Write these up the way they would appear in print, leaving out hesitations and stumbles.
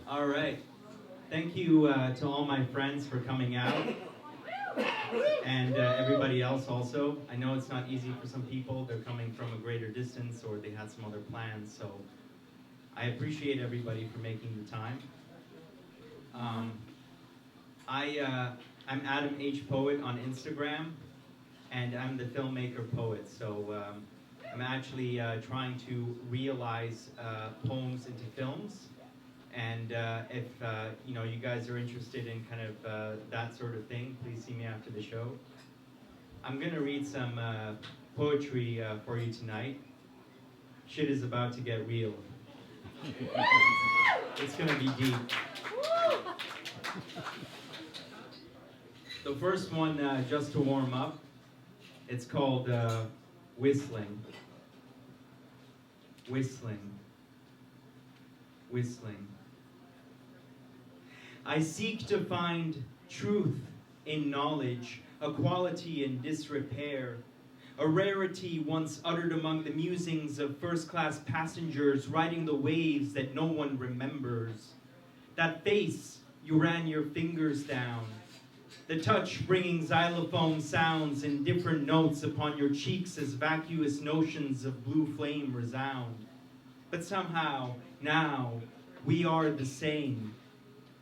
All right. Thank you to all my friends for coming out, and everybody else also. I know it's not easy for some people. They're coming from a greater distance, or they had some other plans, so I appreciate everybody for making the time. I'm Adam H. Poet on Instagram, and I'm the filmmaker poet. So I'm actually trying to realize poems into films. And if you guys are interested in kind of that sort of thing, please see me after the show. I'm gonna read some poetry for you tonight. Shit is about to get real. It's gonna be deep. The first one, just to warm up, it's called Whistling. Whistling. Whistling. I seek to find truth in knowledge, a quality in disrepair, a rarity once uttered among the musings of first-class passengers riding the waves that no one remembers. That face you ran your fingers down, the touch bringing xylophone sounds in different notes upon your cheeks as vacuous notions of blue flame resound. But somehow, now, we are the same.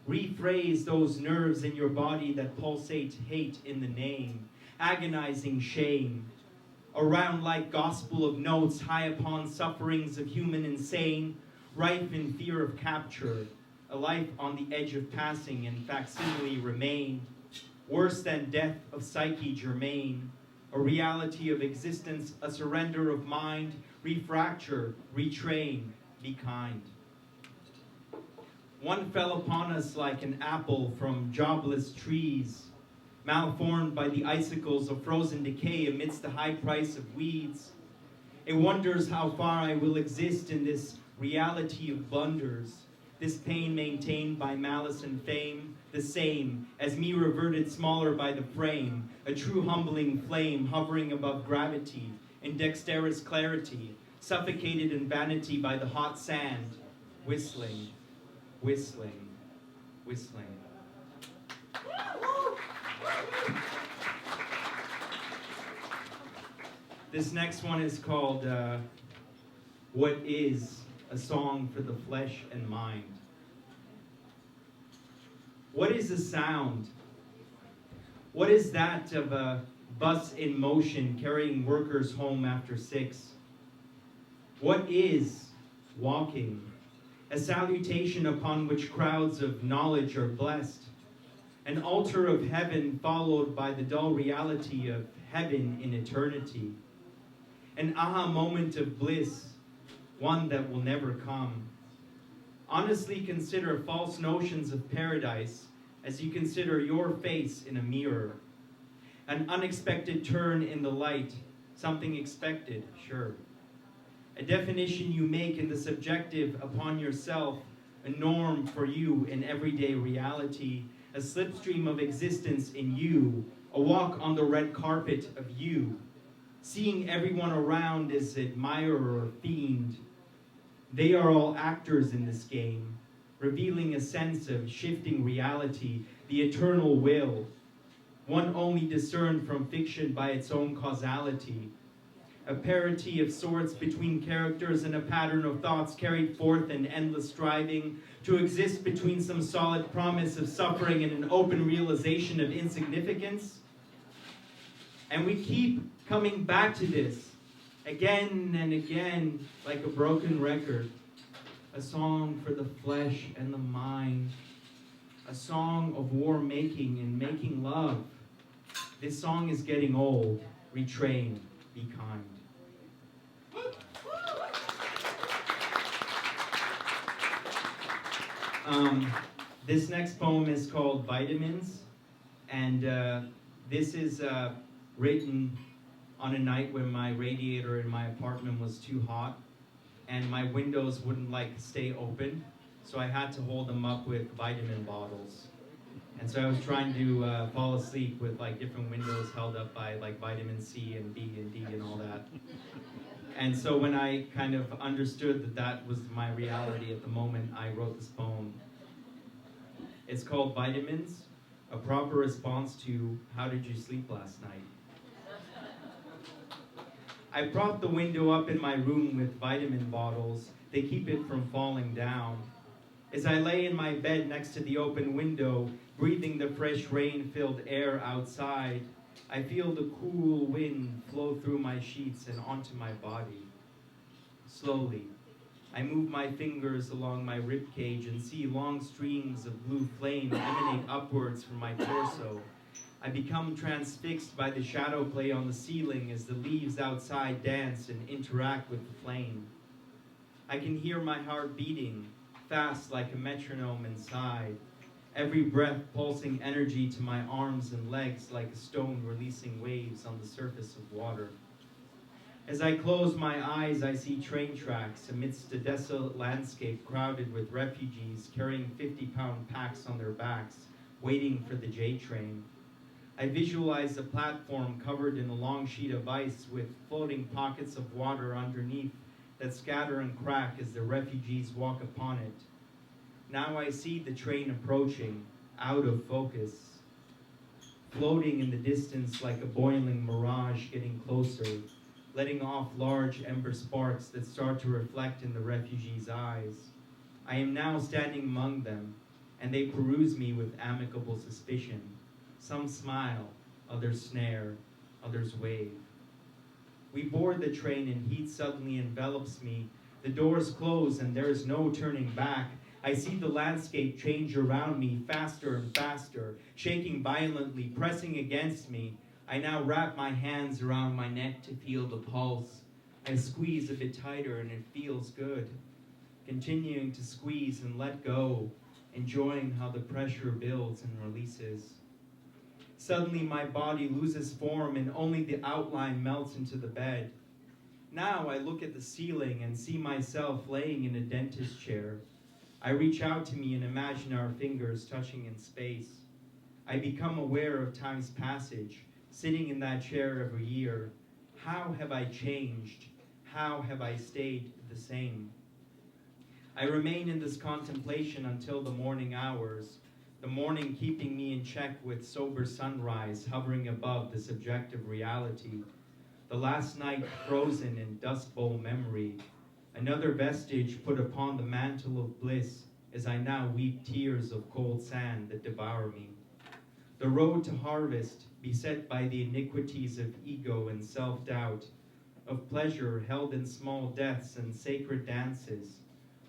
Rephrase those nerves in your body that pulsate hate in the name, agonizing shame. Around like gospel of notes high upon sufferings of human insane, rife in fear of capture, a life on the edge of passing and facsimile remain. Worse than death of psyche germane, a reality of existence, a surrender of mind, refracture, retrain, be kind. One fell upon us like an apple from jobless trees, malformed by the icicles of frozen decay amidst the high price of weeds. It wonders how far I will exist in this reality of blunders, this pain maintained by malice and fame, the same as me reverted smaller by the frame, a true humbling flame hovering above gravity, in dexterous clarity, suffocated in vanity by the hot sand, whistling, whistling, whistling. This next one is called What Is a Song for the Flesh and Mind. What is a sound? What is that of a bus in motion carrying workers home after 6? What is walking? A salutation upon which crowds of knowledge are blessed. An altar of heaven followed by the dull reality of heaven in eternity. An aha moment of bliss, one that will never come. Honestly consider false notions of paradise as you consider your face in a mirror. An unexpected turn in the light, something expected, sure. A definition you make in the subjective upon yourself, a norm for you in everyday reality, a slipstream of existence in you, a walk on the red carpet of you, seeing everyone around as admirer or fiend. They are all actors in this game, revealing a sense of shifting reality, the eternal will, one only discerned from fiction by its own causality. A parity of sorts between characters and a pattern of thoughts carried forth in endless striving to exist between some solid promise of suffering and an open realization of insignificance. And we keep coming back to this again and again like a broken record. A song for the flesh and the mind. A song of war making and making love. This song is getting old. Retrain, be kind. This next poem is called Vitamins, and this is written on a night when my radiator in my apartment was too hot and my windows wouldn't stay open, so I had to hold them up with vitamin bottles. And so I was trying to fall asleep with different windows held up by vitamin C and B and D and all that. And so when I kind of understood that that was my reality at the moment, I wrote this poem. It's called Vitamins, a proper response to how did you sleep last night? I propped the window up in my room with vitamin bottles. They keep it from falling down. As I lay in my bed next to the open window, breathing the fresh rain-filled air outside, I feel the cool wind flow through my sheets and onto my body. Slowly, I move my fingers along my ribcage and see long streams of blue flame emanate upwards from my torso. I become transfixed by the shadow play on the ceiling as the leaves outside dance and interact with the flame. I can hear my heart beating, fast like a metronome inside, every breath pulsing energy to my arms and legs like a stone releasing waves on the surface of water. As I close my eyes, I see train tracks amidst a desolate landscape crowded with refugees carrying 50-pound packs on their backs, waiting for the J train. I visualize a platform covered in a long sheet of ice with floating pockets of water underneath that scatter and crack as the refugees walk upon it. Now I see the train approaching, out of focus, floating in the distance like a boiling mirage getting closer, letting off large ember sparks that start to reflect in the refugees' eyes. I am now standing among them, and they peruse me with amicable suspicion. Some smile, others snare, others wave. We board the train and heat suddenly envelops me. The doors close and there is no turning back. I see the landscape change around me faster and faster, shaking violently, pressing against me. I now wrap my hands around my neck to feel the pulse. I squeeze a bit tighter and it feels good. Continuing to squeeze and let go, enjoying how the pressure builds and releases. Suddenly my body loses form and only the outline melts into the bed. Now I look at the ceiling and see myself laying in a dentist chair. I reach out to me and imagine our fingers touching in space. I become aware of time's passage, sitting in that chair every year. How have I changed? How have I stayed the same? I remain in this contemplation until the morning hours, the morning keeping me in check with sober sunrise hovering above the subjective reality. The last night frozen in dust bowl memory, another vestige put upon the mantle of bliss as I now weep tears of cold sand that devour me. The road to harvest, beset by the iniquities of ego and self-doubt, of pleasure held in small deaths and sacred dances,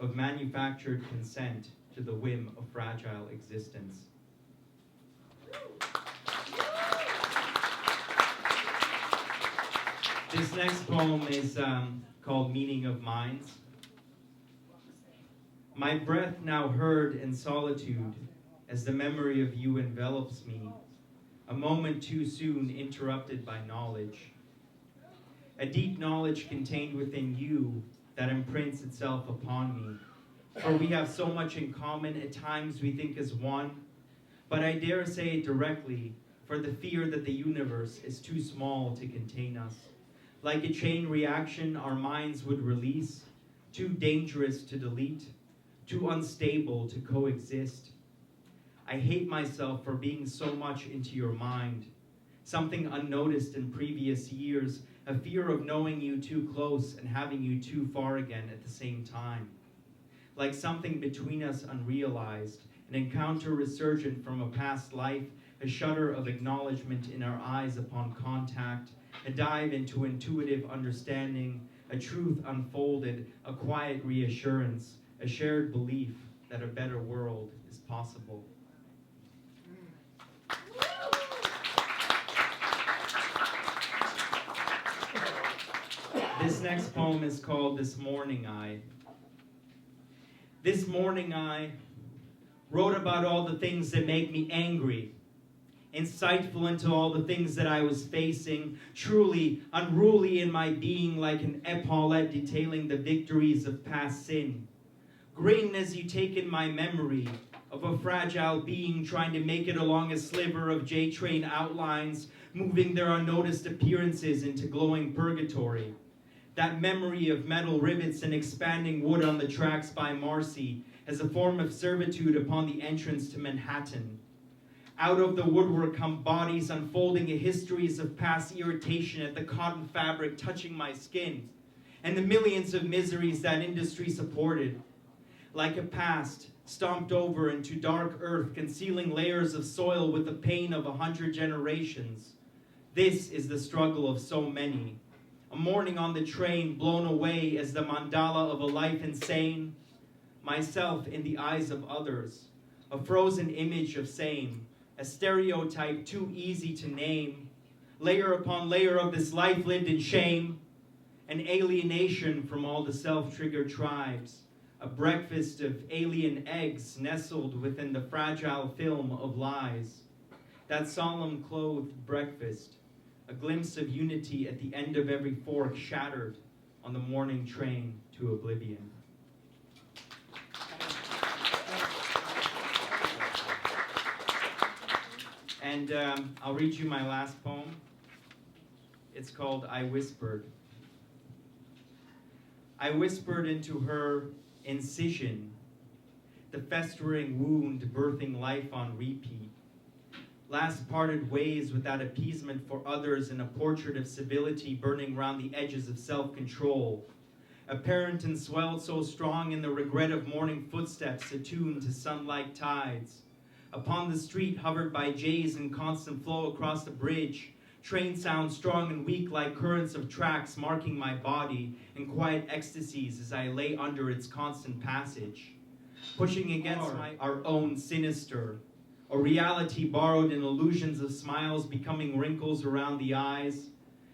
of manufactured consent to the whim of fragile existence. This next poem is called Meaning of Minds. My breath now heard in solitude as the memory of you envelops me, a moment too soon interrupted by knowledge. A deep knowledge contained within you that imprints itself upon me. For we have so much in common, at times we think as one, but I dare say it directly, for the fear that the universe is too small to contain us. Like a chain reaction our minds would release, too dangerous to delete, too unstable to coexist. I hate myself for being so much into your mind, something unnoticed in previous years, a fear of knowing you too close and having you too far again at the same time. Like something between us unrealized, an encounter resurgent from a past life, a shudder of acknowledgement in our eyes upon contact, a dive into intuitive understanding, a truth unfolded, a quiet reassurance, a shared belief that a better world is possible. This next poem is called This Morning I. This morning I wrote about all the things that make me angry, insightful into all the things that I was facing, truly unruly in my being like an epaulette detailing the victories of past sin. Grin as you take in my memory of a fragile being trying to make it along a sliver of J-train outlines, moving their unnoticed appearances into glowing purgatory. That memory of metal rivets and expanding wood on the tracks by Marcy as a form of servitude upon the entrance to Manhattan. Out of the woodwork come bodies unfolding histories of past irritation at the cotton fabric touching my skin, and the millions of miseries that industry supported. Like a past, stomped over into dark earth, concealing layers of soil with the pain of 100 generations. This is the struggle of so many. A morning on the train, blown away as the mandala of a life insane. Myself in the eyes of others, a frozen image of same, a stereotype too easy to name. Layer upon layer of this life lived in shame. An alienation from all the self-triggered tribes. A breakfast of alien eggs nestled within the fragile film of lies. That solemn clothed breakfast, a glimpse of unity at the end of every fork shattered on the morning train to oblivion. And I'll read you my last poem. It's called I Whispered. I whispered into her incision, the festering wound birthing life on repeat. Last parted ways without appeasement for others in a portrait of civility burning round the edges of self-control. Apparent and swelled so strong in the regret of morning footsteps attuned to sunlight tides. Upon the street hovered by jays in constant flow across the bridge. Train sounds strong and weak like currents of tracks marking my body in quiet ecstasies as I lay under its constant passage. Pushing against our own sinister. A reality borrowed in illusions of smiles becoming wrinkles around the eyes.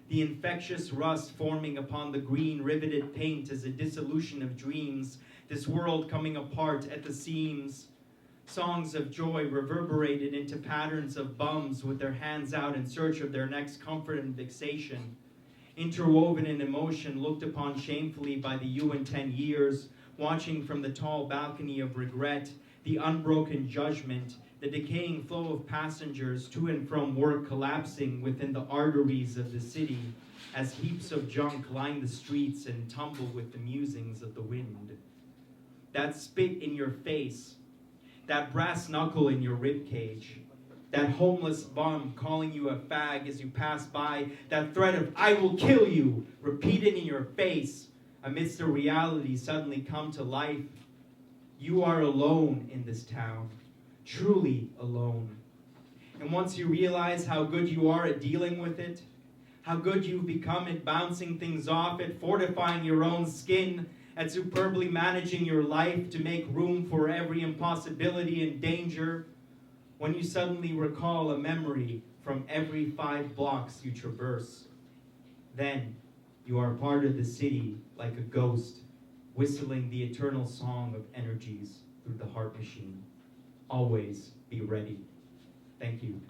The infectious rust forming upon the green riveted paint as a dissolution of dreams. This world coming apart at the seams. Songs of joy reverberated into patterns of bums with their hands out in search of their next comfort and fixation. Interwoven in emotion looked upon shamefully by the you in 10 years, watching from the tall balcony of regret, the unbroken judgment, the decaying flow of passengers to and from work collapsing within the arteries of the city as heaps of junk line the streets and tumble with the musings of the wind. That spit in your face, that brass knuckle in your ribcage, that homeless bum calling you a fag as you pass by, that threat of "I will kill you" repeated in your face amidst the reality suddenly come to life. You are alone in this town, truly alone. And once you realize how good you are at dealing with it, how good you've become at bouncing things off, at fortifying your own skin, at superbly managing your life to make room for every impossibility and danger, when you suddenly recall a memory from every 5 blocks you traverse, then you are part of the city like a ghost, whistling the eternal song of energies through the heart machine. Always be ready. Thank you.